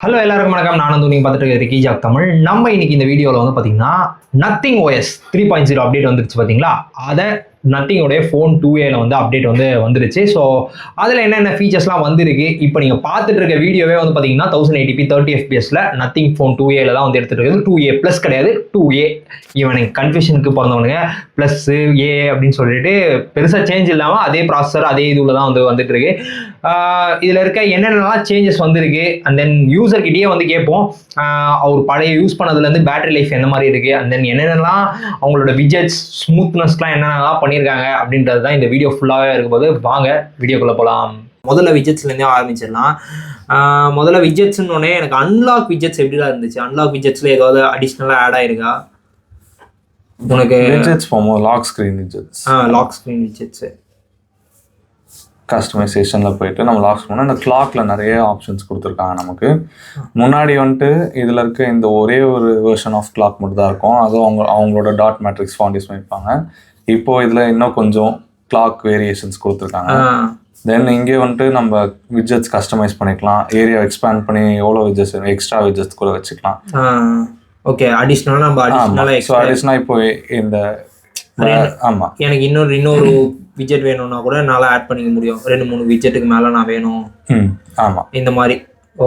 Hello எல்லாருக்கும் வணக்கம். நான் வந்து நீங்கள் பார்த்துட்டு இருக்க ரிக்கி ஜாக் தமிழ். நம்ம இன்னைக்கு இந்த வீடியோவில் வந்து பார்த்தீங்கன்னா நத்திங் OS 3.0 அப்டேட் வந்துருச்சு பார்த்தீங்களா. அதை நத்திங்கோடைய ஃபோன் 2Aல வந்து அப்டேட் வந்து வந்துருச்சு. ஸோ அதில் என்னென்ன ஃபீச்சர்ஸ்லாம் வந்திருக்கு இப்போ நீங்கள் பார்த்துட்டு இருக்க வீடியோவே வந்து பார்த்தீங்கன்னா 1080p 30 FPSல நத்திங் ஃபோன் 2Aல தான் வந்து எடுத்துகிட்டு இருக்குது. 2A ப்ளஸ் கிடையாது, 2A. இவனுக்கு கன்ஃபியூஷனுக்கு பிறந்தவனுங்க ப்ளஸ் ஏ அப்படின்னு சொல்லிட்டு பெருசாக சேஞ்ச் இல்லாமல் அதே ப்ராசஸர் அதே இதுல தான் வந்து வந்துட்டு இருக்கு. இதில் இருக்க என்னென்னலாம் சேஞ்சஸ் வந்திருக்கு அண்ட் தென் யூசர்கிட்டயே வந்து கேட்போம் அவர் பழைய யூஸ் பண்ணதுலேருந்து பேட்டரி லைஃப் எந்த மாதிரி இருக்குது அண்ட் தென் என்னென்னலாம் அவங்களோட விஜெட்ஸ் ஸ்மூத்னஸ்லாம் என்னென்னலாம் பண்ணியிருக்காங்க அப்படின்றது தான் இந்த வீடியோ ஃபுல்லாகவே இருக்கும்போது வாங்க வீடியோக்குள்ளே போகலாம். முதல்ல விஜெட்ஸ்லேருந்தே ஆரம்பிச்சிடலாம். முதல்ல விஜெட்ஸ்னோடனே எனக்கு அன்லாக் விஜெட்ஸ் எப்படிலாம் இருந்துச்சு? அன்லாக் விஜெட்ஸில் ஏதாவது அடிஷ்னலாக ஆட் ஆயிருக்கா உனக்கு? விஜெட்ஸ் போகும்போது lock screen widgets, lock screen widgets கஸ்டமைசேஷனில் போயிட்டு நம்ம லாக் பண்ணால் இந்த கிளாக்ல நிறைய ஆப்ஷன்ஸ் கொடுத்துருக்காங்க நமக்கு. முன்னாடி வந்துட்டு இதில் இருக்க இந்த ஒரே ஒரு வெர்ஷன் ஆஃப் கிளாக் மட்டும் தான் இருக்கும். அதுவும் அவங்களோட டாட் மேட்ரிக்ஸ் ஃபாண்ட் யூஸ் பண்ணியிருப்பாங்க. இப்போது இதில் இன்னும் கொஞ்சம் கிளாக் வேரியேஷன்ஸ் கொடுத்துருக்காங்க. தென் இங்கே வந்துட்டு நம்ம விஜெட்ஸ் கஸ்டமைஸ் பண்ணிக்கலாம். ஏரியா எக்ஸ்பேண்ட் பண்ணி எவ்வளோ விஜெட்ஸ் எக்ஸ்ட்ரா விஜெட்ஸ் கூட வச்சுக்கலாம். ஓகே, அடிஷ்னலாக நம்ம அடிஷ்னலாக இப்போ இந்த ஆமாம் எனக்கு இன்னொரு விஜெட் வேணும்னா கூட என்னால் ஆட் பண்ணிக்க முடியும். 2-3 விஜெட்டுக்கு மேலே நான் வேணும். ஆமாம், இந்த மாதிரி.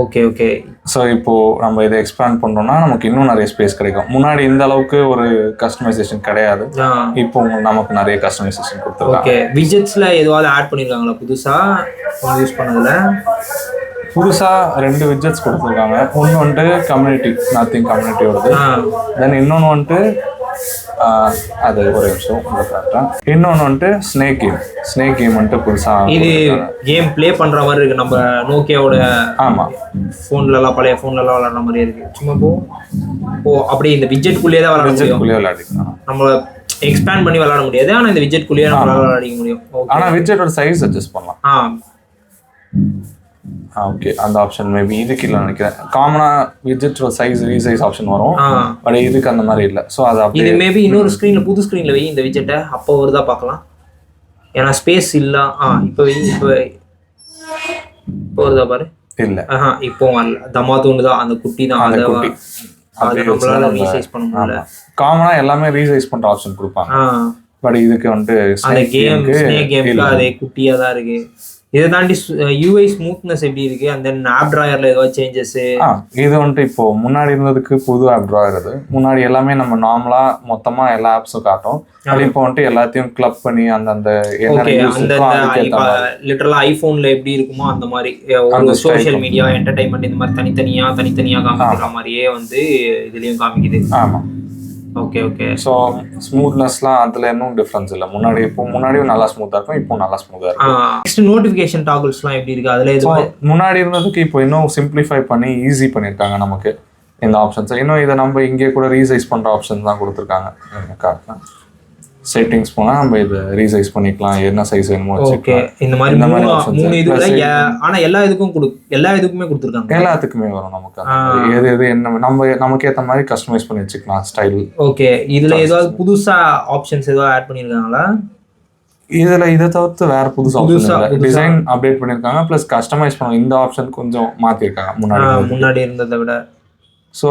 Okay okay. ஸோ இப்போது நம்ம இதை எக்ஸ்பேண்ட் பண்ணுறோம்னா நமக்கு இன்னும் நிறைய ஸ்பேஸ் கிடைக்கும். முன்னாடி இந்த அளவுக்கு ஒரு கஸ்டமைசேஷன் கிடையாது. இப்போ நமக்கு நிறைய கஸ்டமைசேஷன் கொடுத்துருக்காங்க. ஓகே, விஜெட்ஸில் எதுவாவது ஆட் பண்ணியிருக்காங்களா புதுசாக யூஸ் பண்ணதில்? புதுசாக 2 விஜெட்ஸ் கொடுத்துருக்காங்க. ஒன்று வந்துட்டு கம்யூனிட்டி, நத்திங் கம்யூனிட்டியோடது. தென் இன்னொன்று வந்துட்டு அது ஒரு நிமிஷம் கரெக்டாக. இன்னொன்று வந்துட்டு ஸ்னேக் கேம் வந்துட்டு புதுசாக இது கேம் ப்ளே பண்ணுற மாதிரி இருக்குது. நம்ம நோக்கியாவோட ஆமாம் ஃபோன்லலாம் பழைய ஃபோன்லலாம் விளாட்ற மாதிரி இருக்குது. சும்மா அப்படியே இந்த விஜெட்குள்ளேயே தான் விளாடிக்கலாம். நம்ம எக்ஸ்பேண்ட் பண்ணி விளாட முடியாது, ஆனால் இந்த விஜெட்குள்ளேயே நம்ம விளாடிக்க முடியும். ஆனால் விஜெட்டோட சைஸ் அட்ஜஸ்ட் பண்ணலாம். ஓகே, அந்த ஆப்ஷன் மேபி இதுக்கு இல்லை நினைக்கிறேன். காமனாக விஜெட்டோட சைஸ் ரீசைஸ் ஆப்ஷன் வரும், பட் இதுக்கு அந்த மாதிரி இல்லை. ஸோ அது அப்படி இது மேபி இன்னொரு ஸ்க்ரீனில் புது ஸ்க்ரீனில் வை இந்த விஜெட்டை, அப்போ வருதா பார்க்கலாம். ஏன்னா ஸ்பேஸ் இல்லை. இப்போ இப்போ வருதா பாரு. இல்லை இப்போ வரல. தமா தோண்டு தான் அந்த குட்டி தான். அதை நம்மளால ரீசைஸ் பண்ண முடியல. காமனாக எல்லாமே ரீசைஸ் பண்ணுற ஆப்ஷன் கொடுப்பாங்க, பட் இதுக்கு வந்துட்டு அந்த கேமுக்கு அதே குட்டியாக தான் இருக்கு. இதை தாண்டி UI ஸ்மூத்னஸ் எப்படி இருக்கு? அண்ட் தென் ஆப் ட்ராயர்ல ஏதாவது சேஞ்சஸ்? இது வந்துட்டு இப்போ முன்னாடி இருந்ததுக்கு புது ஆப் ட்ராயர். அது முன்னாடி எல்லாமே நம்ம நார்மலா மொத்தமா எல்லா ஆப்ஸும் காட்டும். அது இப்போ வந்துட்டு எல்லாத்தையும் கிளப் பண்ணி அந்த லிட்டரலா ஐபோன்ல எப்படி இருக்குமோ அந்த மாதிரி ஒரு சோஷியல் மீடியா என்டர்டைன்மெண்ட் இந்த மாதிரி தனித்தனியா காமிக்கிற மாதிரியே வந்து இதுலயும் காமிக்குது. ஆமா, ஓகே ஓகே. ஸோ ஸ்மூத்னஸ்லாம் அதில் இன்னும் டிஃப்ரென்ஸ் இல்லை. முன்னாடியும் நல்லா ஸ்மூத்தாக இருக்கும், இப்போ நல்லா ஸ்மூத்தாக இருக்கும். நெக்ஸ்ட் நோட்டிஃபிகேஷன் டாகிள்ஸ்லாம் எப்படி இருக்கு? அதில் எதுவும் முன்னாடி இருந்ததுக்கு இப்போ இன்னும் சிம்பிளிஃபை பண்ணி ஈஸி பண்ணியிருக்காங்க நமக்கு இந்த ஆப்ஷன்ஸை. இன்னும் இதை நம்ம இங்கே கூட ரீசைஸ் பண்ணுற ஆப்ஷன் தான் கொடுத்துருக்காங்க. காட்டலாம், செட்டிங்ஸ் போனால் நம்ம இதை ரீசைஸ் பண்ணிக்கலாம், என்ன சைஸ் வேணுமோ. ஓகே, இந்த மாதிரி 3 இதுல. ஆனா எல்லா இதுக்குமே கொடுத்துருக்காங்க. எல்லாத்துக்குமே வரும் நமக்கு. எது என்ன நமக்கு ஏற்ற மாதிரி கஸ்டமைஸ் பண்ணி வச்சுக்கலாம் ஸ்டைல். ஓகே, இதுல ஏதாவது புதுசா ஆப்ஷன்ஸ் ஏதாவது ஆட் பண்ணிருக்காங்களா? இதுல இதை தவிர்த்து வேற புதுசா டிசைன் அப்டேட் பண்ணிருக்காங்க, பிளஸ் கஸ்டமைஸ் பண்ண இந்த ஆப்ஷன் கொஞ்சம் மாத்திருக்காங்க முன்னாடி இருந்ததை விட. ஸோ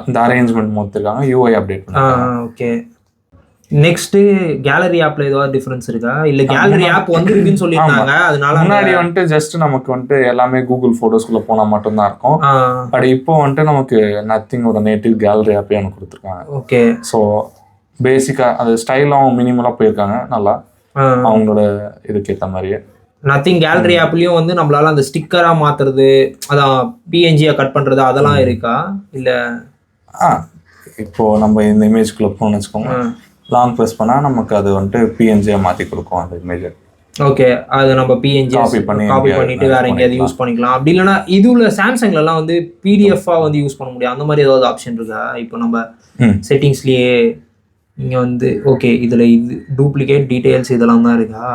இந்த அரேஞ்ச்மெண்ட் மாத்திருக்காங்க, UI அப்டேட் பண்ணிருக்காங்க. ஓகே, நெக்ஸ்ட் கேலரி ஆப்ல ஏதாவது டிஃபரன்ஸ் இருக்கா? இல்ல கேலரி ஆப் வந்துருக்குன்னு சொல்லிருக்காங்க. அதனால முன்னாடி வந்துட்டு ஜஸ்ட் நமக்கு வந்துட்டு எல்லாமே கூகுள் போட்டோஸ்குள்ள போனா மட்டும் தான் இருக்கும். பட் இப்போ வந்துட்டு நமக்கு நத்திங்கோட நேட்டிவ் கேலரி ஆப்பே எனக்கு கொடுத்துருக்காங்க. ஓகே, ஸோ பேசிக்கா அது ஸ்டைலாகவும் மினிமலா போயிருக்காங்க நல்லா அவங்களோட இதுக்கு ஏற்ற மாதிரியே. நத்திங் கேலரி ஆப்லயும் வந்து நம்மளால அந்த ஸ்டிக்கரா மாத்துறது, அதான் PNG-யா கட் பண்றது அதெல்லாம் இருக்கா? இல்ல இப்போ நம்ம இந்த இமேஜ்குள்ள போகணும்னு வச்சுக்கோங்க, லாங் ப்ரெஸ் பண்ணால் நமக்கு அது வந்துட்டு PNG-யா மாற்றி கொடுக்கும் அந்த இமேஜை. ஓகே, அது நம்ம PNG காப்பி பண்ணிட்டு வேற எங்கேயாவது யூஸ் பண்ணிக்கலாம். அப்படி இல்லைன்னா இதுல சாம்சங்லலாம் வந்து PDF-ஆ வந்து யூஸ் பண்ண முடியும். அந்த மாதிரி ஏதாவது ஆப்ஷன் இருக்கா? இப்போ நம்ம செட்டிங்ஸ்லயே இங்க வந்து ஓகே, இதுல இது டூப்ளிகேட் டீடைல்ஸ் இதெல்லாம் தான் இருக்கா?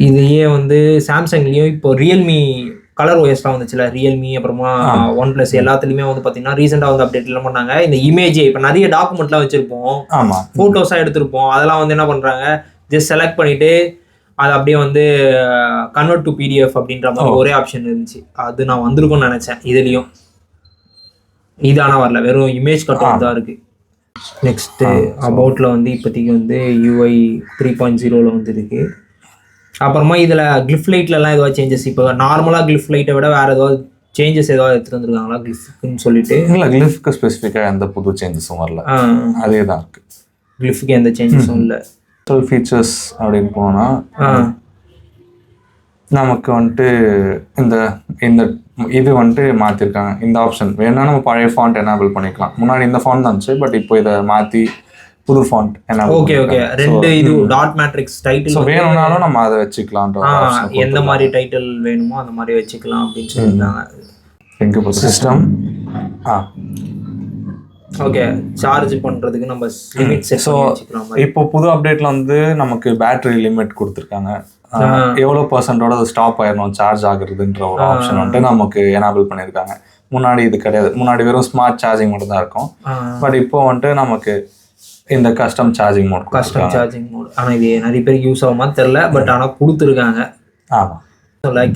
இதையே வந்து சாம்சங்லயும் இப்போ ரியல்மி கலர் OSலாம் வந்துச்சுல, ரியல்மி அப்புறமா OnePlus எல்லாத்துலயுமே வந்து பாத்தீங்கன்னா ரீசெண்டா வந்து அப்டேட் எல்லாம் பண்ணாங்க. இந்த இமேஜ் இப்ப நிறைய டாக்குமெண்ட்லாம் வச்சிருப்போம், போட்டோஸா எடுத்திருப்போம், அதெல்லாம் வந்து என்ன பண்றாங்க, ஜஸ்ட் செலக்ட் பண்ணிட்டு அது அப்படியே வந்து கன்வெர்ட் டு பிடிஎஃப் அப்படின்ற மாதிரி ஒரே ஆப்ஷன் இருந்துச்சு. அது நான் வந்திருக்கும்னு நினைச்சேன் இதுலயும். இது ஆனால் வரல, வெறும் இமேஜ் கட்டும் தான் இருக்கு. நெக்ஸ்ட் அபவுட்ல வந்து இப்போதைக்கு வந்து UI 3.0 வந்துருக்கு. அப்புறமா இதில் கிளிஃப் லைட்லலாம் ஏதாவது சேஞ்சஸ், இப்போ நார்மலாக கிளிஃப் லைட்டை விட வேறு ஏதாவது சேஞ்சஸ் ஏதாவது எடுத்துகிட்டு வந்துருக்காங்களா கிளிஃப்க்குன்னு சொல்லிட்டு? இல்லை, கிளிஃப்க்கு ஸ்பெசிஃபிக்காக எந்த புது சேஞ்சஸும் வரல, அதே தான் இருக்குது. கிளிஃப்க்கு எந்த சேஞ்சஸும் இல்லை. ஃபீச்சர்ஸ் அப்படின்னு போனால் நமக்கு வந்துட்டு இந்த இந்த இது வந்துட்டு மாற்றிருக்காங்க. இந்த ஆப்ஷன் வேணா நம்ம பழைய ஃபாண்ட் எனேபிள் பண்ணிக்கலாம். முன்னாடி இந்த ஃபாண்ட் தான் இருந்துச்சு, பட் இப்போ இதை மாற்றி புது ஃபாண்ட் எனேபிள். ஓகே ஓகே, ரெண்டு இது டாட் மேட்ரிக்ஸ் டைட்டில் வேணும்னாலும் நம்ம அதை வச்சுக்கலாம். எந்த மாதிரி டைட்டில் வேணுமோ அந்த மாதிரி வச்சுக்கலாம் அப்படின்னு சொல்லியிருக்காங்க. சிஸ்டம் ஓகே, சார்ஜ் பண்றதுக்கு நம்ம லிமிட் செட் பண்ணி வச்சுக்கலாம். இப்போ புது அப்டேட்ல வந்து நமக்கு பேட்டரி லிமிட் கொடுத்துருக்காங்க. எவ்வளோ பர்சன்டோட அது ஸ்டாப் ஆயிடணும் சார்ஜ் ஆகுறதுன்ற ஒரு ஆப்ஷன் வந்துட்டு நமக்கு எனேபிள் பண்ணியிருக்காங்க. முன்னாடி இது கிடையாது. முன்னாடி வெறும் ஸ்மார்ட் சார்ஜிங் மட்டும் தான் இருக்கும். பட் இப்போ வந்துட்டு நமக்கு இந்த கஸ்டம் சார்ஜிங் மோட். ஆனால் இது நிறைய பேருக்கு யூஸ் ஆகுமா தெரியல, பட் ஆனால் கொடுத்துருக்காங்க. ஆமாம்.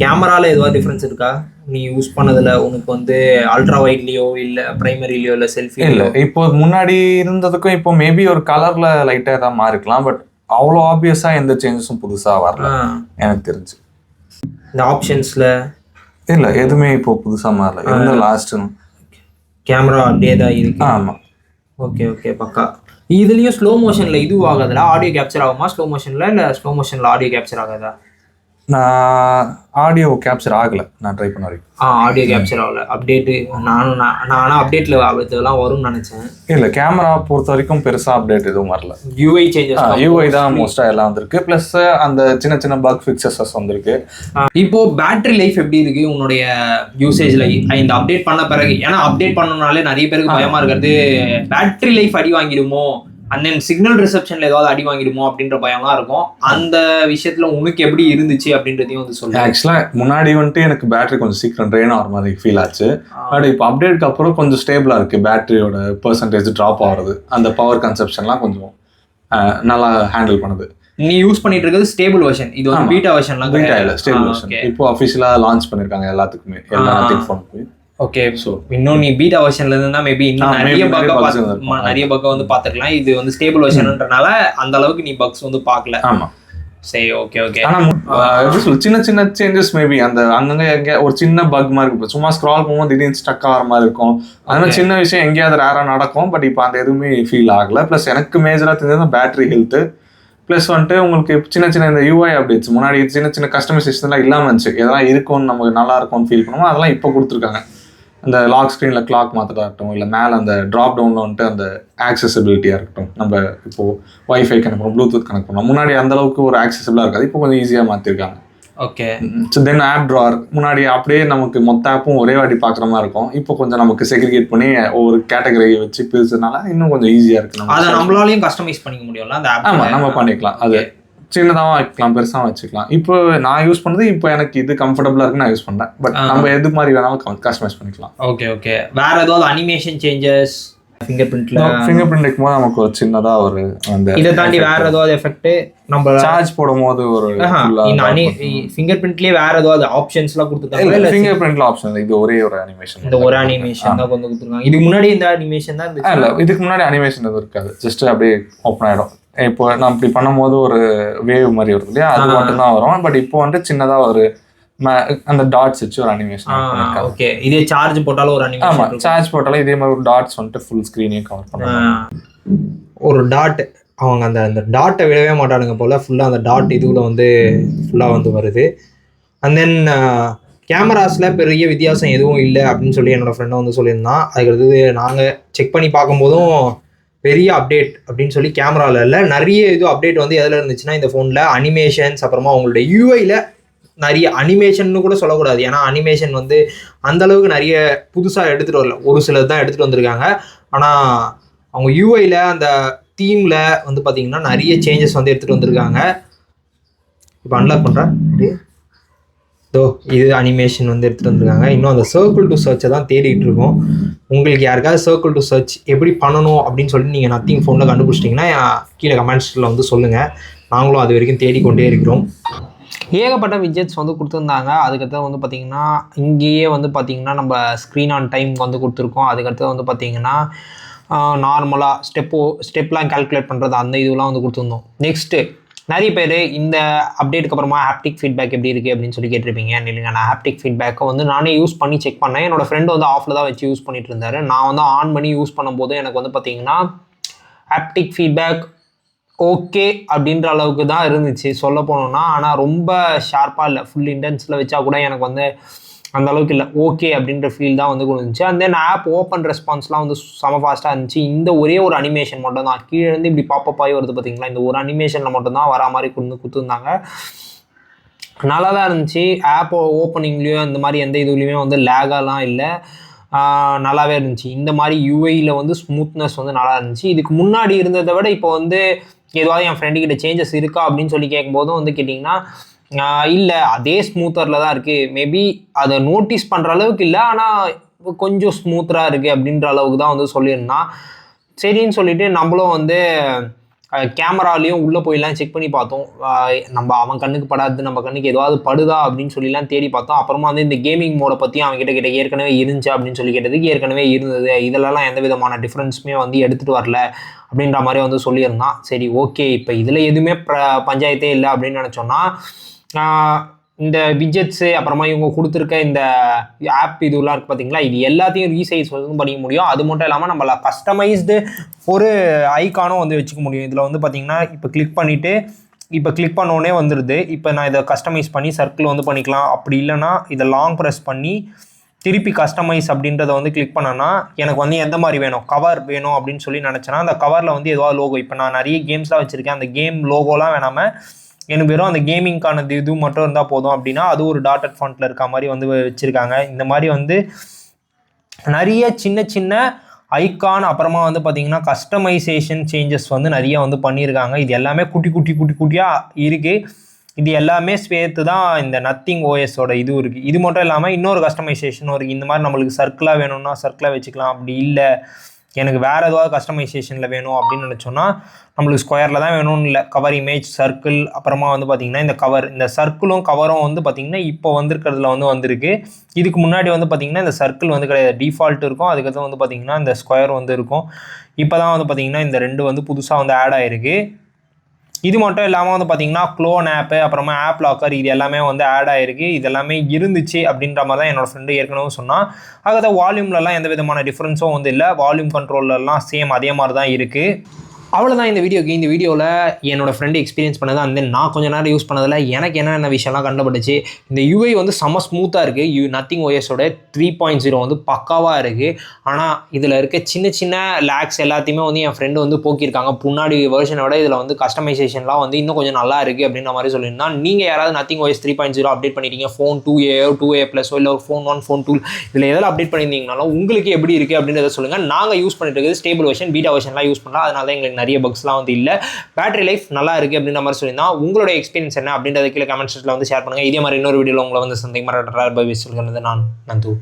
கேமரால எதுவாக டிஃப்ரென்ஸ் இருக்கா நீ யூஸ் பண்ணதுல? உனக்கு வந்து அல்ட்ரா வைட்லயோ இல்ல பிரைமரிலயோ இல்ல செல்ஃபி இல்ல? இப்போ முன்னாடி இருந்ததுக்கும் இப்போ மேபி ஒரு கலர்ல லைட்டா ஏதாவது மாறிக்கலாம், பட் அவ்வளோ ஆப்வியஸா எந்த சேஞ்சஸும் புதுசா வரல எனக்கு தெரிஞ்சு. இந்த ஆப்ஷன்ஸ்ல இல்ல எதுவுமே இப்போ புதுசா மாறல. எந்த லாஸ்ட் கேமரா அப்படியே தான் இருக்கு. ஆமா. ஓகே ஓகே, பக்கா. இதுலயும் ஸ்லோ மோஷன்ல இது ஆகாதுல? ஆடியோ கேப்சர் ஆகுமா ஸ்லோ மோஷன்ல? இல்ல ஸ்லோ மோஷன்ல ஆடியோ கேப்சர் ஆகாதா? நான் ஆடியோ கேப்சர் ஆகலை, நான் ட்ரை பண்ண வரைக்கும். ஆடியோ கேப்சர் ஆகல. அப்டேட்டு நானும் அப்டேட்டில் இதெல்லாம் வரும்னு நினச்சேன். இல்லை, கேமரா பொறுத்த வரைக்கும் பெருசாக அப்டேட் எதுவும் வரல. UI சேஞ்சஸ், UI தான் மோஸ்ட்டாக எல்லாம் வந்திருக்கு. ப்ளஸ் அந்த சின்ன சின்ன பக் ஃபிக்சஸஸ் வந்திருக்கு. இப்போ பேட்டரி லைஃப் எப்படி இருக்கு உன்னுடைய யூசேஜில் இந்த அப்டேட் பண்ண பிறகு? ஏன்னா அப்டேட் பண்ணனாலே நிறைய பேருக்கு பயமா இருக்கிறது பேட்டரி லைஃப் அடி வாங்கிடுமோ, அண்ட் தென் சிக்னல் ரிசப்ஷன்ல ஏதாவது அடி வாங்கிடுமோ அப்படின்ற பயம்லாம் இருக்கும். அந்த விஷயத்துல உனக்கு எப்படி இருந்துச்சு அப்படின்றதையும் வந்து சொல்லுங்க. ஆக்சுவலா முன்னாடி வந்துட்டு எனக்கு பேட்டரி கொஞ்சம் சீக்கிரம் ட்ரெயின் ஆகிற மாதிரி ஃபீல் ஆச்சு. பட் இப்போ அப்டேட்க்கு அப்புறம் கொஞ்சம் ஸ்டேபிளா இருக்கு. பேட்டரியோட பெர்சன்டேஜ் ட்ராப் ஆகுறது, அந்த பவர் கன்சப்ஷன்லாம் கொஞ்சம் நல்லா ஹேண்டில் பண்ணுது. நீ யூஸ் பண்ணிட்டு இருக்கிறது ஸ்டேபிள் வெர்ஷன். இது வந்து பீட்டா வெர்ஷன்லாம் பீட்டா இல்ல, ஸ்டேபிள் வெர்ஷன். இப்போ அஃபிஷியலா லான்ச் பண்ணிருக்காங்க எல்லாத்துக்குமே, எல்லா நத்திங் ஃபோனுக்கு. ஓகே, ஸோ இன்னும் நீ பீட்டா வெர்ஷன்ல இருந்தா மேபி இன்னும் நிறைய பக் வந்து பார்த்துக்கலாம். இது வந்து ஸ்டேபிள் வெர்ஷன்ன்றனால அந்த அளவுக்கு நீ பக்ஸ் வந்து பார்க்கல. ஆமா, சரி, ஓகே ஓகே. ஆனா சின்ன சின்ன சேஞ்சஸ் மேபி அந்த அங்கங்க எங்க ஒரு சின்ன பக் மாதிரி இருக்கும். சும்மா ஸ்க்ரால் பண்ணும்போது திடீர்னு ஸ்டக் ஆகிற மாதிரி இருக்கும். அதனால சின்ன விஷயம் எங்கேயாவது ரேரா நடக்கும். பட் இப்போ அந்த எதுவுமே ஃபீல் ஆகல. பிளஸ் எனக்கு மேஜரா தெரிஞ்சது பேட்டரி ஹெல்த். ப்ளஸ் வந்துட்டு உங்களுக்கு சின்ன சின்ன இந்த UI அப்டேட்ஸ், முன்னாடி சின்ன சின்ன கஸ்டமைசேஷன்லாம் இல்லாமல் இருந்துச்சு. எதெல்லாம் இருக்கும்னு நமக்கு நல்லா இருக்கும்னு ஃபீல் பண்ணுவோம், அதெல்லாம் இப்போ கொடுத்துருக்காங்க. அந்த லாக் ஸ்க்ரீனில் கிளாக் மாற்றதாக இருக்கட்டும், இல்லை மேலே அந்த ட்ராப் டவுனில் வந்துட்டு அந்த ஆக்சசிபிலிட்டியாக இருக்கட்டும். நம்ம இப்போது வைஃபை கனெக்ட் பண்ணோம், ப்ளூடூத் கனெக்ட் பண்ணோம். முன்னாடி அந்த அளவுக்கு ஒரு ஆக்சசிபிளாக இருக்காது, இப்போ கொஞ்சம் ஈஸியாக மாற்றிருக்காங்க. ஓகே. ஸோ தென் ஆப் ட்ரார், முன்னாடி அப்படியே நமக்கு மொத்த ஆப்பும் ஒரே வாட்டி பார்க்குற மாதிரி இருக்கும். இப்போ கொஞ்சம் நமக்கு செக்ரிகேட் பண்ணி ஒவ்வொரு கேட்டகரியை வச்சு பிரிச்சதுனால இன்னும் கொஞ்சம் ஈஸியாக இருக்குது. அதை நம்மளாலையும் கஸ்டமைஸ் பண்ணிக்க முடியும்ல அந்த ஆப்? ஆமாம், நம்ம பண்ணிக்கலாம். அது சின்னதாகவும் வைக்கலாம், பெருசாகவும் வச்சுக்கலாம். இப்போ நான் யூஸ் பண்ணது, இப்போ எனக்கு இது கம்ஃபர்டபுளாக இருக்குன்னு நான் யூஸ் பண்ணேன். பட் நம்ம எது மாதிரி வேணாலும் கஸ்டமைஸ் பண்ணிக்கலாம். Okay okay. வேற ஏதாவது அனிமேஷன் சேஞ்சஸ் ஃபிங்கர் பிரிண்ட்ல? ஃபிங்கர் பிரிண்ட் வைக்கும்போது நமக்கு ஒரு சின்னதாக ஒரு அந்த இதை தாண்டி வேற ஏதாவது எஃபெக்ட் நம்ம சார்ஜ் போடும்போது ஒரு ஃபிங்கர் பிரிண்ட்லயே வேற ஏதாவது ஆப்ஷன்ஸ்லாம் கொடுத்துருக்காங்க? இல்ல, ஃபிங்கர் பிரிண்ட்ல ஆப்ஷன் இது ஒரே ஒரு அனிமேஷன். இந்த ஒரு அனிமேஷன் தான் கொண்டு கொடுத்துருக்காங்க. இதுக்கு முன்னாடி இந்த அனிமேஷன் தான் இருந்துச்சு? இல்ல, இதுக்கு முன்னாடி அனிமேஷன் எதுவும் இருக்காது. ஜஸ்ட் அப்படியே ஓப்பன் ஆயிடும். இப்போ நான் இப்படி பண்ணும்போது ஒரு வேவ் மாதிரி வருது இல்லையா, அது மட்டும் தான் வரும். பட் இப்போ வந்துட்டு சின்னதா ஒரு அந்த டாட்ஸ் வச்சு ஒரு அனிமேஷன். ஓகே. இதே சார்ஜ் போட்டாலும் ஒரு அனிமேஷன்? ஆமா, சார்ஜ் போட்டாலும் இதே மாதிரி ஒரு டாட்ஸ் வந்துட்டு ஃபுல் ஸ்கிரீனையும் கவர் பண்ணுவாங்க. ஒரு டாட், அவங்க அந்த டாட்டை விடவே மாட்டானுங்க போல. ஃபுல்லா அந்த டாட் இதுல வந்து ஃபுல்லா வந்து வருது. அண்ட் தென் கேமராஸ்ல பெரிய வித்தியாசம் எதுவும் இல்லை அப்படின்னு சொல்லி என்னோட ஃப்ரெண்டை வந்து சொல்லியிருந்தான். அதுக்கடுத்தது நாங்கள் செக் பண்ணி பார்க்கும்போதும் பெரிய அப்டேட் அப்படின்னு சொல்லி கேமராவில் இல்லை, நிறைய இது அப்டேட் வந்து எதில் இருந்துச்சுன்னா இந்த ஃபோனில் அனிமேஷன்ஸ், அப்புறமா அவங்களுடைய UIயில் நிறைய அனிமேஷன் கூட சொல்லக்கூடாது. ஏன்னா அனிமேஷன் வந்து அந்தளவுக்கு நிறைய புதுசாக எடுத்துகிட்டு வரல, ஒரு சிலர் தான் எடுத்துகிட்டு வந்திருக்காங்க. ஆனால் அவங்க UIயில் அந்த தீமில் வந்து பார்த்தீங்கன்னா நிறைய சேஞ்சஸ் வந்து எடுத்துகிட்டு வந்திருக்காங்க. இப்போ அன்லாக் பண்ணுறேன். இது அனிமேஷன் வந்து எடுத்துகிட்டு வந்திருக்காங்க. இன்னும் அந்த சர்க்கிள் டு சர்ச்சை தான் தேடிட்டு இருக்கோம். உங்களுக்கு யாருக்காவது சர்க்கிள் டு சர்ச் எப்படி பண்ணணும் அப்படின்னு சொல்லிட்டு நீங்கள் நத்திங் ஃபோனில் கண்டுபிடிச்சிட்டிங்கன்னா கீழே கமெண்ட்ஸில் வந்து சொல்லுங்கள். நாங்களும் அது வரைக்கும் தேடிக்கொண்டே இருக்கிறோம். ஏகப்பட்ட விட்ஜெட்ஸ் வந்து கொடுத்துருந்தாங்க. அதுக்கடுத்து வந்து பார்த்திங்கன்னா இங்கேயே வந்து பார்த்திங்கன்னா நம்ம ஸ்க்ரீன் ஆன் டைம் வந்து கொடுத்துருக்கோம். அதுக்கடுத்து வந்து பார்த்திங்கன்னா நார்மலாக ஸ்டெப்லாம் கால்குலேட் பண்ணுறது அந்த இதுலாம் வந்து கொடுத்துருந்தோம். நெக்ஸ்ட்டு நிறைய பேர் இந்த அப்டேட்டுக்கு அப்புறமா ஹாப்டிக் ஃபீட்பேக் எப்படி இருக்குது அப்படின்னு சொல்லி கேட்டிருப்பீங்க. இல்லைங்க, நான் ஹாப்டிக் ஃபீட்பேக்கை வந்து நானே யூஸ் பண்ணி செக் பண்ணேன். என்னோடய ஃப்ரெண்டு வந்து ஆஃபில் தான் வச்சு யூஸ் பண்ணிட்டு இருந்தார். நான் வந்து ஆன் பண்ணி யூஸ் பண்ணும்போது எனக்கு வந்து பார்த்திங்கன்னா ஹாப்டிக் ஃபீட்பேக் ஓகே அப்படின்ற அளவுக்கு தான் இருந்துச்சு சொல்ல போனோம்னா. ஆனால் ரொம்ப ஷார்ப்பாக இல்லை, ஃபுல் இன்டென்ஸில் வச்சா கூட எனக்கு வந்து அந்த அளவுக்கு இல்லை, ஓகே அப்படின்ற ஃபீல் தான் வந்து இருந்துச்சு. அண்ட் தென் ஆப் ஓப்பன் ரெஸ்பான்ஸ்லாம் வந்து செம ஃபாஸ்ட்டாக இருந்துச்சு. இந்த ஒரே ஒரு அனிமேஷன் மட்டும் தான் கீழே இருந்து இப்படி பாப்பப் ஆகி வருது பார்த்தீங்களா, இந்த ஒரு அனிமேஷனில் மட்டும்தான் வரா மாதிரி கொடுத்துருந்தாங்க. நல்லா தான் இருந்துச்சு. ஆப் ஓப்பனிங்லேயும் இந்த மாதிரி எந்த இதுலேயுமே வந்து லேகாலாம் இல்லை, நல்லாவே இருந்துச்சு. இந்த மாதிரி யூஐயில் வந்து ஸ்மூத்னஸ் வந்து நல்லா இருந்துச்சு. இதுக்கு முன்னாடி இருந்ததை விட இப்போ வந்து ஏதாவது என் ஃப்ரெண்டுக்கிட்ட சேஞ்சஸ் இருக்கா அப்படின்னு சொல்லி கேட்கும்போதும் வந்து கேட்டிங்கன்னா இல்லை, அதே ஸ்மூத்தரில் தான் இருக்குது. மேபி அதை நோட்டீஸ் பண்ணுற அளவுக்கு இல்லை, ஆனால் கொஞ்சம் ஸ்மூத்தராக இருக்குது அப்படின்ற அளவுக்கு தான் வந்து சொல்லியிருந்தான். சரின்னு சொல்லிட்டு நம்மளும் வந்து கேமராலையும் உள்ளே போயெல்லாம் செக் பண்ணி பார்த்தோம். நம்ம அவன் கண்ணுக்கு படாது, நம்ம கண்ணுக்கு ஏதாவது படுதா அப்படின்னு சொல்லிலாம் தேடி பார்த்தோம். அப்புறமா வந்து இந்த கேமிங் மோடை பற்றி அவன்கிட்ட ஏற்கனவே இருந்துச்சு அப்படின்னு சொல்லி கேட்டதுக்கு ஏற்கனவே இருந்தது, இதிலலாம் எந்த விதமான டிஃப்ரென்ஸுமே வந்து எடுத்துகிட்டு வரல அப்படின்ற மாதிரி வந்து சொல்லியிருந்தான். சரி, ஓகே, இப்போ இதில் எதுவுமே பஞ்சாயத்தே இல்லை அப்படின்னு நினச்சோன்னா இந்த விட்ஜெட்ஸு அப்புறமா இவங்க கொடுத்துருக்க இந்த ஆப் இதுலாம் இருக்குது பார்த்தீங்களா, இது எல்லாத்தையும் ரீசைஸ் வந்து பண்ணிக்க முடியும். அது மட்டும் இல்லாமல் நம்மள கஸ்டமைஸ்டு ஒரு ஐக்கானும் வந்து வச்சுக்க முடியும். இதில் வந்து பார்த்திங்கன்னா இப்போ கிளிக் பண்ணிவிட்டு இப்போ கிளிக் பண்ணோடனே வந்துடுது. இப்போ நான் இதை கஸ்டமைஸ் பண்ணி சர்க்கிள் வந்து பண்ணிக்கலாம். அப்படி இல்லைனா இதை லாங் ப்ரெஸ் பண்ணி திருப்பி கஸ்டமைஸ் அப்படின்றத வந்து கிளிக் பண்ணேன்னா எனக்கு வந்து எந்த மாதிரி வேணும், கவர் வேணும் அப்படின்னு சொல்லி நினச்சேன்னா அந்த கவரில் வந்து ஏதாவது லோகோ, இப்போ நான் நிறைய கேம்ஸ்லாம் வச்சுருக்கேன், அந்த கேம் லோகோலாம் வேணாமல் எனக்கு வெறும் அந்த கேமிங்கான இது மட்டும் இருந்தால் போதும் அப்படின்னா அது ஒரு டாட்டட் ஃபாண்ட்டில் இருக்க மாதிரி வந்து வச்சுருக்காங்க. இந்த மாதிரி வந்து நிறைய சின்ன சின்ன ஐக்கான் அப்புறமா வந்து பார்த்திங்கன்னா கஸ்டமைசேஷன் சேஞ்சஸ் வந்து நிறைய வந்து பண்ணியிருக்காங்க. இது எல்லாமே குட்டியாக இருக்குது. இது எல்லாமே சேர்த்து தான் இந்த நத்திங் ஓஎஸோட இது இருக்குது. இது மட்டும் இல்லாமல் இன்னொரு கஸ்டமைசேஷனும் இருக்குது. இந்த மாதிரி நம்மளுக்கு சர்க்கிளாக வேணும்னா சர்க்கிளாக வச்சுக்கலாம். அப்படி இல்லை எனக்கு வேறு ஏதாவது கஸ்டமைசேஷனில் வேணும் அப்படின்னு நினச்சோன்னா நம்மளுக்கு ஸ்கொயரில் தான் வேணும்னு இல்லை, கவர் இமேஜ் சர்க்கிள் அப்புறமா வந்து பார்த்திங்கன்னா இந்த சர்க்கிளும் கவரும் வந்து பார்த்திங்கன்னா இப்போ வந்திருக்கிறதுல வந்து வந்திருக்கு. இதுக்கு முன்னாடி வந்து பார்த்திங்கன்னா இந்த சர்க்கிள் வந்து கிடையாது, டிஃபால்ட் இருக்கும். அதுக்கப்புறம் வந்து பார்த்திங்கன்னா இந்த ஸ்கொயர் வந்து இருக்கும். இப்போ தான் வந்து பார்த்திங்கன்னா இந்த ரெண்டு வந்து புதுசாக வந்து ஆட் ஆகிருக்கு. இது மட்டும் இல்லாமல் வந்து பார்த்திங்கன்னா க்ளோன் ஆப்பு அப்புறமா ஆப் லாக்கர் இது எல்லாமே வந்து ஆட் ஆகிருக்கு. இது எல்லாமே இருந்துச்சு அப்படின்ற மாதிரி தான் என்னோடய ஃப்ரெண்டு ஏற்கனவே சொன்னான். அதுக்கப்புறம் வால்யூம்லலாம் எந்த விதமான டிஃப்ரென்ஸும் வந்து இல்லை, வால்யூம் கண்ட்ரோலெலாம் சேம் அதே மாதிரி தான் இருக்குது. அவ்வளோதான் இந்த வீடியோவில் என்னோடய ஃப்ரெண்டு எக்ஸ்பீரியன்ஸ் பண்ணது. அந்த நான் கொஞ்சம் நேரம் யூஸ் பண்ணதில் எனக்கு என்னென்ன விஷயம்லாம் கண்டுபட்டுச்சு. இந்த யூஐ வந்து செம்ம ஸ்மூத்தாக இருக்குது. நத்திங் ஓஎஸோட 3.0 வந்து பக்காவாக இருக்குது. ஆனால் இதில் இருக்க சின்ன சின்ன லேக்ஸ் எல்லாத்தையுமே வந்து என் ஃப்ரெண்டு வந்து போக்கியிருக்காங்க. முன்னாடி வெர்ஷனை விட இதில் வந்து கஸ்டமைசேஷன்லாம் வந்து இன்னும் கொஞ்சம் நல்லா இருக்குது அப்படின்ற மாதிரி சொல்லியிருந்தான். நீங்கள் யாராவது நத்திங் ஓஎஸ் 3.0 அப்டேட் பண்ணிட்டீங்க, ஃபோன் 2A இல்லை ஒரு ஃபோன் 1 ஃபோன் 2 இதில் எதில் அப்டேட் பண்ணியிருந்தீங்கனாலும் உங்களுக்கு எப்படி இருக்குது அப்படின்றத சொல்லுங்கள். நாங்கள் யூஸ் பண்ணிட்டு இருக்குது ஸ்டேபிள் வெர்ஷன், பீட்டா வெர்ஷன்லாம் யூஸ் பண்ணலாம். அதனால தான் எங்களுக்கு நிறைய பக்ஸ்லாம் வந்து இல்லை. பேட்டரி லைஃப் நல்லா இருக்குது அப்படின்ற மாதிரி சொல்லியிருந்தா உங்களோட எக்ஸ்பீரியன்ஸ் என்ன அப்படின்றத கீழே கமெண்ட் செக்ஷனில் வந்து ஷேர் பண்ணுங்கள். இதே மாதிரி இன்னொரு வீடியோவில் உங்களை வந்து சந்திக்கும். நான் நந்து.